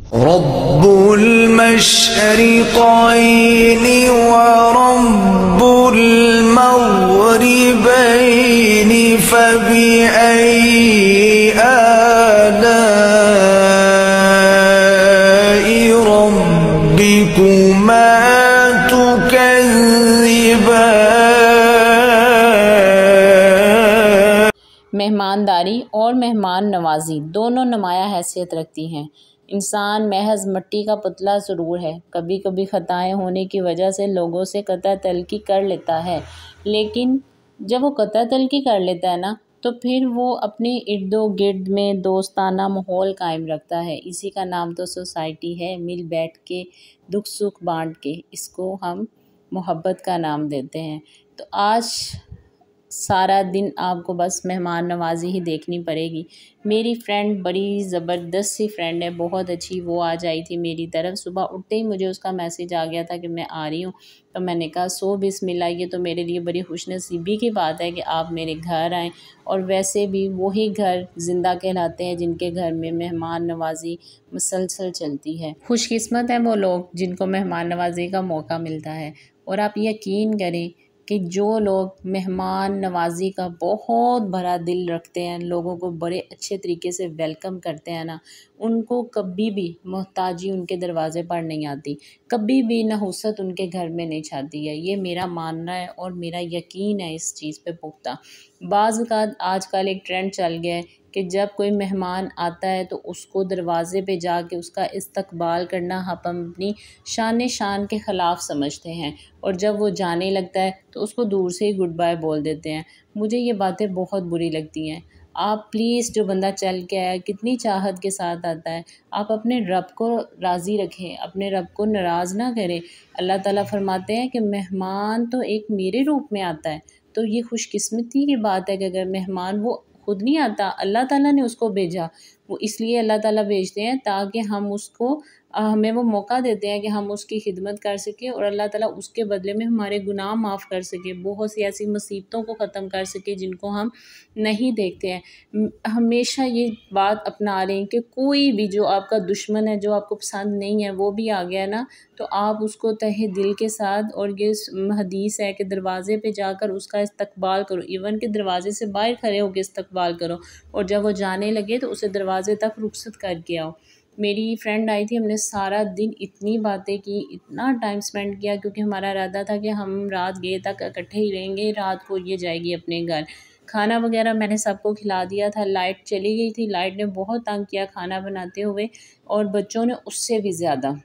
रब्बुल मशरिक़ैनि व रब्बुल मग़रिबैनि फ़बिअय्यि आलाइ रब्बिकुमा तुकज़्ज़िबान। मेहमानदारी और मेहमान नवाजी दोनों नुमाया हैसियत रखती हैं। इंसान महज मिट्टी का पुतला ज़रूर है, कभी कभी ख़ताएँ होने की वजह से लोगों से कतई तलखी कर लेता है, लेकिन जब वो कतई तलखी कर लेता है ना, तो फिर वो अपने इर्दो गिर्द में दोस्ताना माहौल कायम रखता है। इसी का नाम तो सोसाइटी है, मिल बैठ के दुख सुख बांट के, इसको हम मोहब्बत का नाम देते हैं। तो आज सारा दिन आपको बस मेहमान नवाजी ही देखनी पड़ेगी। मेरी फ्रेंड बड़ी ज़बरदस्त सी फ्रेंड है, बहुत अच्छी, वो आज आई थी मेरी तरफ। सुबह उठते ही मुझे उसका मैसेज आ गया था कि मैं आ रही हूँ, तो मैंने कहा सो बिस्मिल्लाह, ये तो मेरे लिए बड़ी खुशनसीबी की बात है कि आप मेरे घर आएँ। और वैसे भी वही घर ज़िंदा कहलाते हैं जिनके घर में मेहमान नवाजी मुसलसल चलती है। खुशकिस्मत हैं वो लोग जिनको मेहमान नवाजी का मौका मिलता है। और आप यकीन करें कि जो लोग मेहमान नवाजी का बहुत बड़ा दिल रखते हैं, लोगों को बड़े अच्छे तरीके से वेलकम करते हैं ना, उनको कभी भी मोहताजी उनके दरवाज़े पर नहीं आती, कभी भी नहुसत उनके घर में नहीं छाती है। ये मेरा मानना है और मेरा यकीन है इस चीज़ पे पुख्ता। बाज़ औक़ात आजकल एक ट्रेंड चल गया है कि जब कोई मेहमान आता है तो उसको दरवाज़े पे जाके उसका इस्तकबाल करना हम अपनी शान के ख़िलाफ़ समझते हैं, और जब वो जाने लगता है तो उसको दूर से ही गुड बाय बोल देते हैं। मुझे ये बातें बहुत बुरी लगती हैं। आप प्लीज़, जो बंदा चल के आया कितनी चाहत के साथ आता है, आप अपने रब को राज़ी रखें, अपने रब को नाराज़ ना करें। अल्लाह ताला फरमाते हैं कि मेहमान तो एक मेरे रूप में आता है। तो ये खुशकिस्मती की बात है कि अगर मेहमान वो खुद नहीं आता, अल्लाह ताला ने उसको भेजा। वो इसलिए अल्लाह ताला भेजते हैं ताकि हम उसको हमें वो मौका देते हैं कि हम उसकी खिदमत कर सकें, और अल्लाह ताला उसके बदले में हमारे गुनाह माफ़ कर सके, बहुत सी ऐसी मुसीबतों को ख़त्म कर सके जिनको हम नहीं देखते हैं। हमेशा ये बात अपना लें कि कोई भी जो आपका दुश्मन है, जो आपको पसंद नहीं है, वो भी आ गया ना, तो आप उसको तहे दिल के साथ, और ये हदीस है कि दरवाज़े पे जाकर उसका इस्तकबाल करो, इवन के दरवाज़े से बाहर खड़े होकर इस्तकबाल करो, और जब वो जाने लगे तो उसे दरवाज़े तक रुखसत करके आओ। मेरी फ्रेंड आई थी, हमने सारा दिन इतनी बातें की, इतना टाइम स्पेंड किया, क्योंकि हमारा इरादा था कि हम रात गए तक इकट्ठे ही रहेंगे, रात को ये जाएगी अपने घर। खाना वगैरह मैंने सबको खिला दिया था। लाइट चली गई थी, लाइट ने बहुत तंग किया खाना बनाते हुए, और बच्चों ने उससे भी ज़्यादा।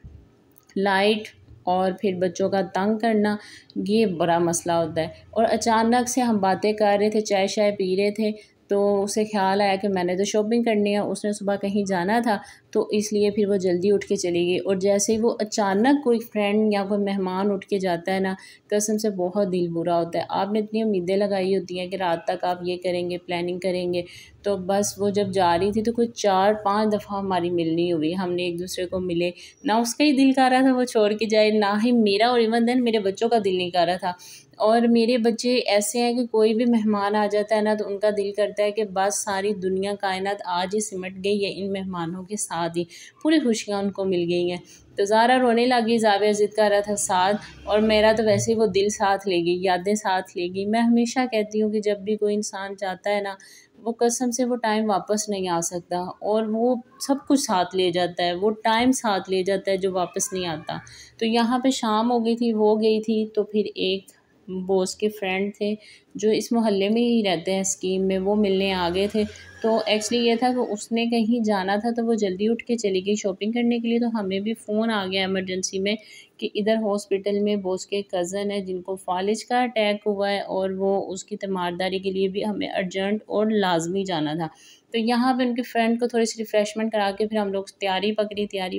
लाइट और फिर बच्चों का तंग करना, ये बड़ा मसला होता है। और अचानक से हम बातें कर रहे थे, चाय शाय पी रहे थे, तो उसे ख़्याल आया कि मैंने तो शॉपिंग करनी है, उसने सुबह कहीं जाना था, तो इसलिए फिर वो जल्दी उठ के चली गई। और जैसे ही वो अचानक कोई फ्रेंड या कोई मेहमान उठ के जाता है ना, कसम से बहुत दिल बुरा होता है। आपने इतनी उम्मीदें लगाई होती हैं कि रात तक आप ये करेंगे, प्लानिंग करेंगे, तो बस वो जब जा रही थी तो कोई 4-5 दफ़ा हमारी मिलनी हुई, हमने एक दूसरे को मिले। ना उसका ही दिल कर रहा था वो छोड़ के जाए, ना ही मेरा, और इवन देन मेरे बच्चों का दिल नहीं कर रहा था। और मेरे बच्चे ऐसे हैं कि कोई भी मेहमान आ जाता है ना, तो उनका दिल करता है कि बस सारी दुनिया कायनात आज ही सिमट गई है इन मेहमानों के साथ ही, पूरी खुशियाँ उनको मिल गई हैं। तो ज़ारा रोने लगी, ज़ाविया ज़िद कर रहा था साथ, और मेरा तो वैसे ही वो दिल साथ ले गई, यादें साथ ले गई। मैं हमेशा कहती हूँ कि जब भी कोई इंसान जाता है ना, वो कसम से वो टाइम वापस नहीं आ सकता, और वो सब कुछ साथ ले जाता है, वो टाइम साथ ले जाता है जो वापस नहीं आता। तो यहाँ पे शाम हो गई थी, वो गई थी, तो फिर एक बॉस के फ्रेंड थे जो इस मोहल्ले में ही रहते हैं स्कीम में, वो मिलने आ गए थे। तो एक्चुअली ये था कि उसने कहीं जाना था, तो वो जल्दी उठ के चली गई शॉपिंग करने के लिए। तो हमें भी फ़ोन आ गया इमरजेंसी में कि इधर हॉस्पिटल में बॉस के कज़न है जिनको फालिज का अटैक हुआ है, और वो उसकी तीमारदारी के लिए भी हमें अर्जेंट और लाजमी जाना था। तो यहाँ पे उनके फ्रेंड को थोड़ी सी रिफ़्रेशमेंट करा के फिर हम लोग तैयारी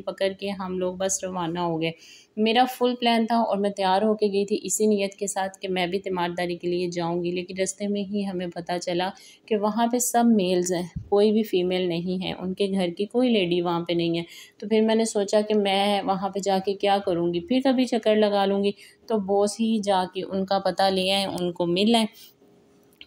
पकड़ के हम लोग बस रवाना हो गए। मेरा फुल प्लान था और मैं तैयार होके गई थी इसी नीयत के साथ कि मैं भी तीमारदारी के लिए जाऊंगी, लेकिन रास्ते में ही हमें पता चला कि वहाँ पे सब मेल्स हैं, कोई भी फ़ीमेल नहीं है, उनके घर की कोई लेडी वहाँ पे नहीं है। तो फिर मैंने सोचा कि मैं वहाँ पे जाके क्या करूँगी, फिर कभी चक्कर लगा लूँगी। तो बॉस ही जाके उनका पता ले आए, उनको मिल आए।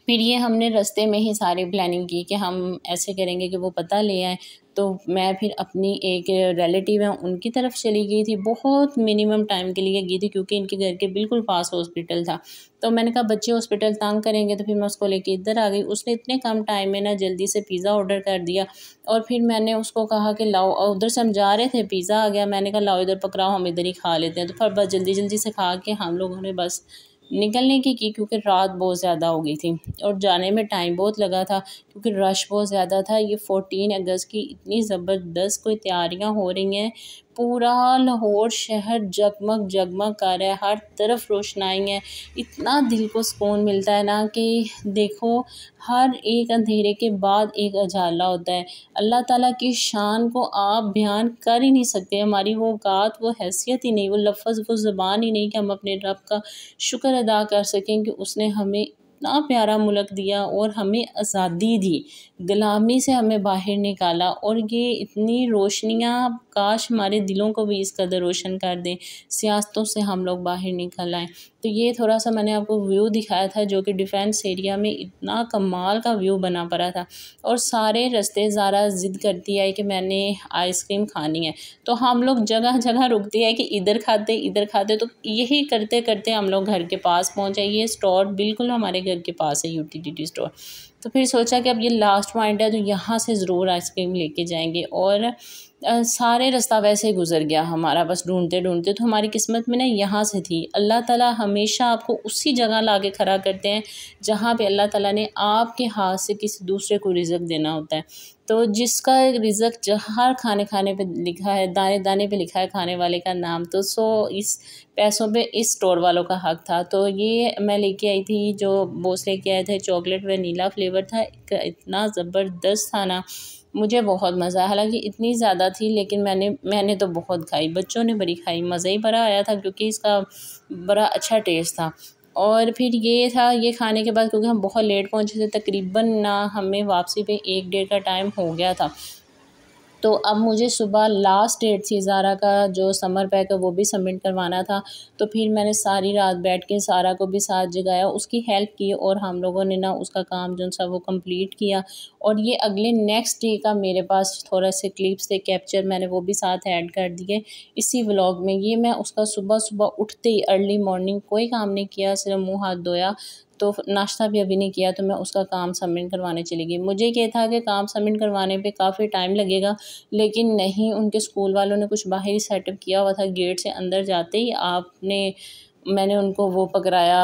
फिर ये हमने रास्ते में ही सारी प्लानिंग की कि हम ऐसे करेंगे कि वो पता ले आएँ। तो मैं फिर अपनी एक रिलेटिव है उनकी तरफ चली गई थी, बहुत मिनिमम टाइम के लिए गई थी क्योंकि इनके घर के बिल्कुल पास हॉस्पिटल था। तो मैंने कहा बच्चे हॉस्पिटल तंग करेंगे, तो फिर मैं उसको लेके इधर आ गई। उसने इतने कम टाइम में ना जल्दी से पिज़्ज़ा ऑर्डर कर दिया और फिर मैंने उसको कहा कि लाओ, उधर से हम जा रहे थे पिज़्ज़ा आ गया, मैंने कहा लाओ इधर पकड़ाओ हम इधर ही खा लेते हैं। तो फिर बस जल्दी से खा के हम लोगों ने बस निकलने की क्योंकि रात बहुत ज़्यादा हो गई थी और जाने में टाइम बहुत लगा था क्योंकि रश बहुत ज़्यादा था। ये 14 अगस्त की इतनी ज़बरदस्त कोई तैयारियां हो रही हैं, पूरा लाहौर शहर जगमग जगमग कर रहा है, हर तरफ रोशनाई है। इतना दिल को सुकून मिलता है ना कि देखो हर एक अंधेरे के बाद एक उजाला होता है। अल्लाह ताला की शान को आप बयान कर ही नहीं सकते, हमारी वो औकात वो हैसियत ही नहीं, वो लफ्ज़ वो ज़ुबान ही नहीं कि हम अपने रब का शुक्र अदा कर सकें कि उसने हमें इतना प्यारा मुल्क दिया और हमें आज़ादी दी, ग़ुलामी से हमें बाहर निकाला। और ये इतनी रोशनियाँ काश हमारे दिलों को भी इस कदर रोशन कर दें, सियासतों से हम लोग बाहर निकल आएँ। तो ये थोड़ा सा मैंने आपको व्यू दिखाया था जो कि डिफेंस एरिया में इतना कमाल का व्यू बना पड़ा था। और सारे रास्ते ज़ारा ज़िद करती है कि मैंने आइसक्रीम खानी है, तो हम लोग जगह जगह रुकती है कि इधर खाते, तो यही करते करते हम लोग घर के पास पहुँचे। ये स्टोर बिल्कुल हमारे घर के पास है, यूटिलिटी स्टोर। तो फिर सोचा कि अब ये लास्ट पॉइंट है तो यहाँ से ज़रूर आइसक्रीम लेके जाएंगे। और सारे रास्ता वैसे ही गुजर गया हमारा, बस ढूंढते ढूंढते। तो हमारी किस्मत में ना यहाँ से थी। अल्लाह ताला हमेशा आपको उसी जगह ला के खड़ा करते हैं जहाँ पे अल्लाह ताला ने आपके हाथ से किसी दूसरे को रिज़्क देना होता है। तो जिसका रिज़्क हर खाने खाने पे लिखा है, दाने दाने पे लिखा है खाने वाले का नाम, तो इस पैसों पे इस स्टोर वालों का हक था। तो ये मैं लेके आई थी, जो बॉस लेके आए थे, चॉकलेट वनीला फ्लेवर था, इतना ज़बरदस्त था ना, मुझे बहुत मज़ा आया। हालांकि इतनी ज़्यादा थी लेकिन मैंने तो बहुत खाई, बच्चों ने बड़ी खाई, मज़ा ही बड़ा आया था क्योंकि इसका बड़ा अच्छा टेस्ट था। और फिर ये था, ये खाने के बाद क्योंकि हम बहुत लेट पहुँचे थे, तकरीबन ना हमें वापसी पे 1 डेढ़ का टाइम हो गया था। तो अब मुझे सुबह लास्ट डेट थी, ज़ारा का जो समर पैक है वो भी सबमिट करवाना था। तो फिर मैंने सारी रात बैठ के ज़ारा को भी साथ जगाया, उसकी हेल्प की और हम लोगों ने ना उसका काम जो सा वो कंप्लीट किया। और ये अगले नेक्स्ट डे का मेरे पास थोड़ा से क्लिप्स थे कैप्चर, मैंने वो भी साथ ऐड कर दिए इसी व्लॉग में। ये मैं उसका सुबह सुबह उठते ही अर्ली मॉर्निंग कोई काम नहीं किया, सिर्फ मुँह हाथ धोया, तो नाश्ता भी अभी नहीं किया, तो मैं उसका काम सबमिट करवाने चली गई। मुझे ये था कि काम सबमिट करवाने पे काफ़ी टाइम लगेगा, लेकिन नहीं, उनके स्कूल वालों ने कुछ बाहरी सेटअप किया हुआ था। गेट से अंदर जाते ही मैंने उनको वो पकड़ाया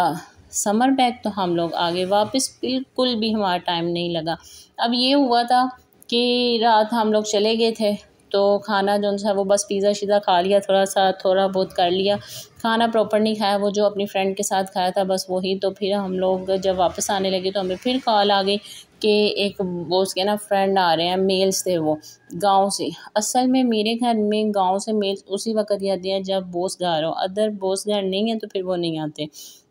समर बैग, तो हम लोग आगे वापस, बिल्कुल भी हमारा टाइम नहीं लगा। अब ये हुआ था कि रात हम लोग चले गए थे, तो खाना जो सा वो बस पिज़्ज़ा शिज़्ज़ा खा लिया, थोड़ा बहुत कर लिया, खाना प्रॉपर नहीं खाया, वो जो अपनी फ्रेंड के साथ खाया था बस वही। तो फिर हम लोग जब वापस आने लगे तो हमें फिर कॉल आ गई कि एक बॉस के ना फ्रेंड आ रहे हैं, मेल्स थे वो गांव से। असल में मेरे घर में गांव से मेल्स उसी वक्त ही आते हैं जब बॉस घर हो, अदर बॉस घर नहीं है तो फिर वो नहीं आते।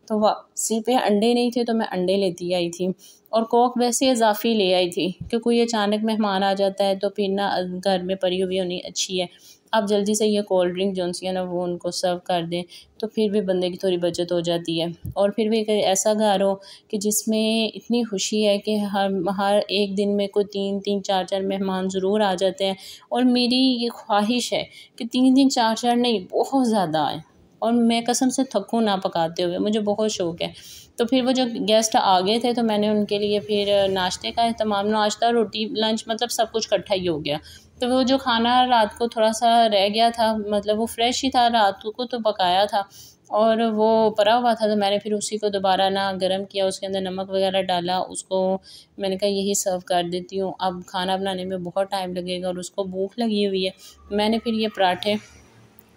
तो वापसी पे अंडे नहीं थे तो मैं अंडे लेती आई थी, और कोक वैसे इजाफ़ी ले आई थी कि कोई अचानक मेहमान आ जाता है तो फिर ना घर में पड़ी हुई होनी अच्छी है। आप जल्दी से ये कोल्ड ड्रिंक जो सी है ना वो उनको सर्व कर दें, तो फिर भी बंदे की थोड़ी बचत हो जाती है। और फिर भी अगर ऐसा घर हो कि जिसमें इतनी खुशी है कि हर एक दिन में कोई 3-3 4-4 मेहमान ज़रूर आ जाते हैं, और मेरी ये ख्वाहिश है कि 3-3 4-4 नहीं, बहुत ज़्यादा आए, और मैं कसम से थकूँ ना पकाते हुए, मुझे बहुत शौक़ है। तो फिर वो जो गेस्ट आ गए थे तो मैंने उनके लिए फिर नाश्ते का एहतमाम, नाश्ता रोटी लंच मतलब सब कुछ इकट्ठा ही हो गया। तो वो जो खाना रात को थोड़ा सा रह गया था, मतलब वो फ्रेश ही था, रात को तो पकाया था और वो पड़ा हुआ था, तो मैंने फिर उसी को दोबारा ना गर्म किया, उसके अंदर नमक वगैरह डाला, उसको मैंने कहा यही सर्व कर देती हूँ, अब खाना बनाने में बहुत टाइम लगेगा और उसको भूख लगी हुई है। मैंने फिर ये पराठे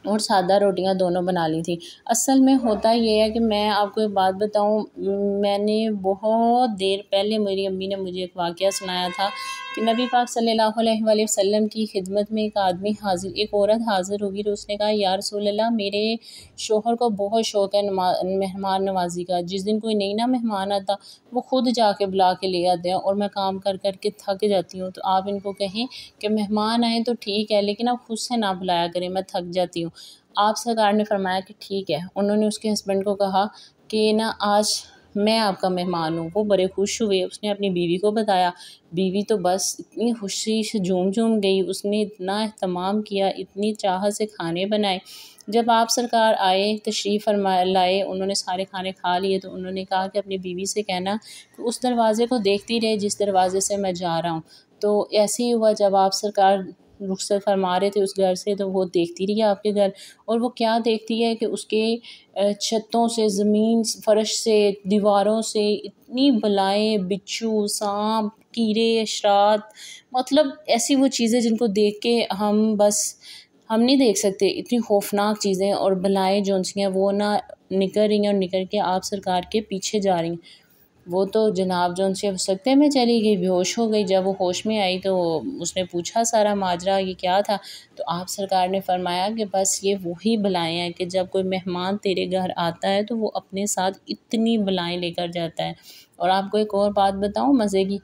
और सादा रोटियां दोनों बना ली थी। असल में होता ये है कि मैं आपको एक बात बताऊं, मैंने बहुत देर पहले मेरी अम्मी ने मुझे एक वाक़या सुनाया था कि नबी पाक सल्लल्लाहु अलैहि वसल्लम की खिदमत में एक औरत हाज़िर हुई, तो उसने कहा या रसूल अल्लाह, मेरे शोहर को बहुत शौक़ है मेहमान नवाज़ी का। जिस दिन कोई नई ना मेहमान आता वो ख़ुद जाके बुला के ले आते हैं और मैं काम कर कर के थक जाती हूँ। तो आप इनको कहें कि मेहमान आए तो ठीक है, लेकिन आप खुद से ना बुलाया करें, मैं थक जाती हूँ। आप सरकार ने फरमाया कि ठीक है। उन्होंने उसके हस्बैंड को कहा कि ना आज मैं आपका मेहमान हूँ। वो बड़े खुश हुए, उसने अपनी बीवी को बताया। बीवी तो बस इतनी खुशी से झूम गई, उसने इतना एहतमाम किया, इतनी चाह से खाने बनाए। जब आप सरकार आए, तशरीफ़ फरमा लाए, उन्होंने सारे खाने खा लिए, तो उन्होंने कहा कि अपनी बीवी से कहना कि उस दरवाज़े को देखती रहे जिस दरवाज़े से मैं जा रहा हूँ। तो ऐसे ही हुआ, जब आप सरकार रुखसत फरमा रहे थे उस घर से, तो वो देखती रही आपके घर। और वो क्या देखती है कि उसके छतों से, ज़मीन, फ़र्श से, दीवारों से इतनी बलाएँ, बिच्छू, साँप, कीड़े, अशरात, मतलब ऐसी वो चीज़ें जिनको देख के हम नहीं देख सकते, इतनी खौफनाक चीज़ें और बलाएँ जो-सी हैं वो ना निकल रही हैं और निकल के आप सरकार के पीछे जा रही हैं। वो तो जनाब जो-सी सकते में चली गई, बेहोश हो गई। जब वो होश में आई तो उसने पूछा सारा माजरा ये क्या था, तो आप सरकार ने फरमाया कि बस ये वही बलाएँ हैं कि जब कोई मेहमान तेरे घर आता है तो वो अपने साथ इतनी बलाएँ लेकर जाता है। और आपको एक और बात बताऊँ मज़े की,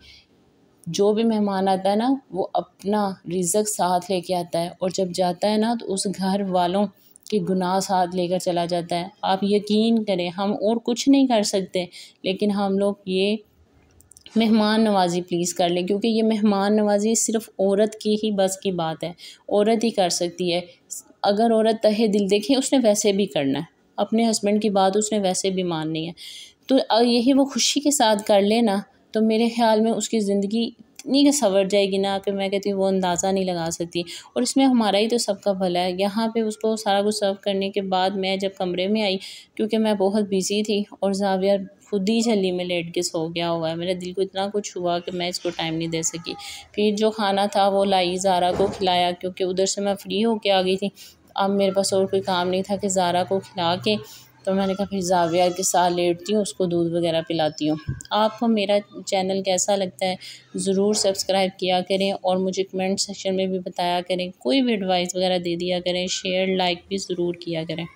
जो भी मेहमान आता है ना, वो अपना रिज़्क साथ लेके आता है और जब जाता है ना तो उस घर वालों के गुनाह साथ लेकर चला जाता है। आप यकीन करें, हम और कुछ नहीं कर सकते, लेकिन हम लोग ये मेहमान नवाज़ी प्लीज़ कर लें, क्योंकि ये मेहमान नवाज़ी सिर्फ़ औरत की ही बस की बात है, औरत ही कर सकती है। अगर औरत तहे दिल देखें, उसने वैसे भी करना है, अपने हस्बैंड की बात उसने वैसे भी माननी है। तो यही वो खुशी के साथ कर ले ना, तो मेरे ख़्याल में उसकी ज़िंदगी इतनी कि संवर जाएगी ना कि मैं कहती हूँ वो अंदाज़ा नहीं लगा सकती। और इसमें हमारा ही तो सबका भला है। यहाँ पे उसको सारा कुछ सर्व करने के बाद मैं जब कमरे में आई, क्योंकि मैं बहुत बिज़ी थी और ज़ाविया खुद ही झल्ली में लेट के सो गया हुआ है, मेरे दिल को इतना कुछ हुआ कि मैं इसको टाइम नहीं दे सकी। फिर जो खाना था वो लाई, ज़ारा को खिलाया, क्योंकि उधर से मैं फ्री होके आ गई थी। अब मेरे पास और कोई काम नहीं था कि ज़ारा को खिला के, तो मैंने कहा फिर ज़ाविया के साथ लेटती हूँ, उसको दूध वगैरह पिलाती हूँ। आपको मेरा चैनल कैसा लगता है ज़रूर सब्सक्राइब किया करें और मुझे कमेंट सेक्शन में भी बताया करें, कोई भी एडवाइस वगैरह दे दिया करें, शेयर लाइक भी ज़रूर किया करें।